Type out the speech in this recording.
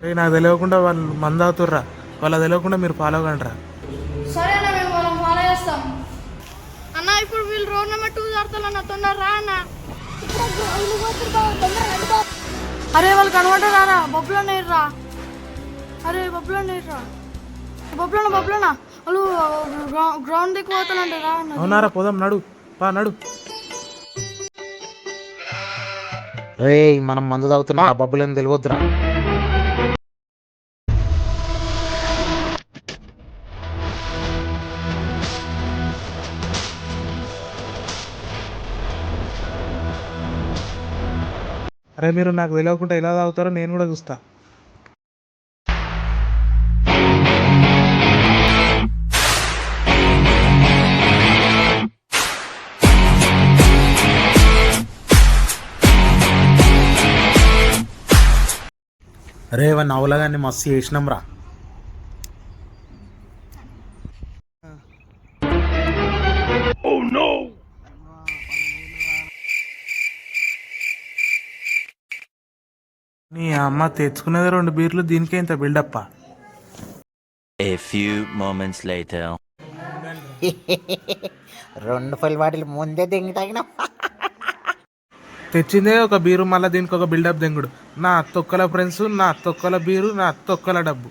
నాకు తెలియకుండా వాళ్ళు మంద అవుతుర్రా, వాళ్ళ తెలియకుండా మీరు ఫాలో కండిరా. సరే అన్న, మేము మనం ఫాలో చేస్తాం అన్న. ఇప్పుడు వీళ్ళు రోడ్ నెంబర్ 2 దాడతారన్న, తొందర రా అన్న. అరే వాళ్ళు కనబడ్డారా? బొబ్బులో నేర్రా. అరే బొబ్బులో నేర్రా, బొబ్బులోనా వాళ్ళు గ్రౌండ్ దిక్కు పోతానంటే రా అన్న. అవునారా, పోదాం, నడు పా నడు. మనం మందు తాగుతున్నా, ఆ బబ్బులేని తెలియద్దురా. అరే మీరు నాకు తెలియకుండా ఎలా తాగుతారో నేను కూడా చూస్తా. అరే వాడిని అవలగాన్ని మస్తు చేసినాం రా. నీ అమ్మ తెచ్చుకునేది 2 బీర్లు, దీనికే ఇంత బిల్డప్పా. A few moments later. 2 full bottle ముందే దింగి తాగినా. తెచ్చిందే ఒక బీరు, మళ్ళీ దీనికి ఒక బిల్డప్ దెంగుడు. నా తొక్కల ఫ్రెండ్స్, నా తొక్కల బీరు, నా తొక్కల డబ్బు.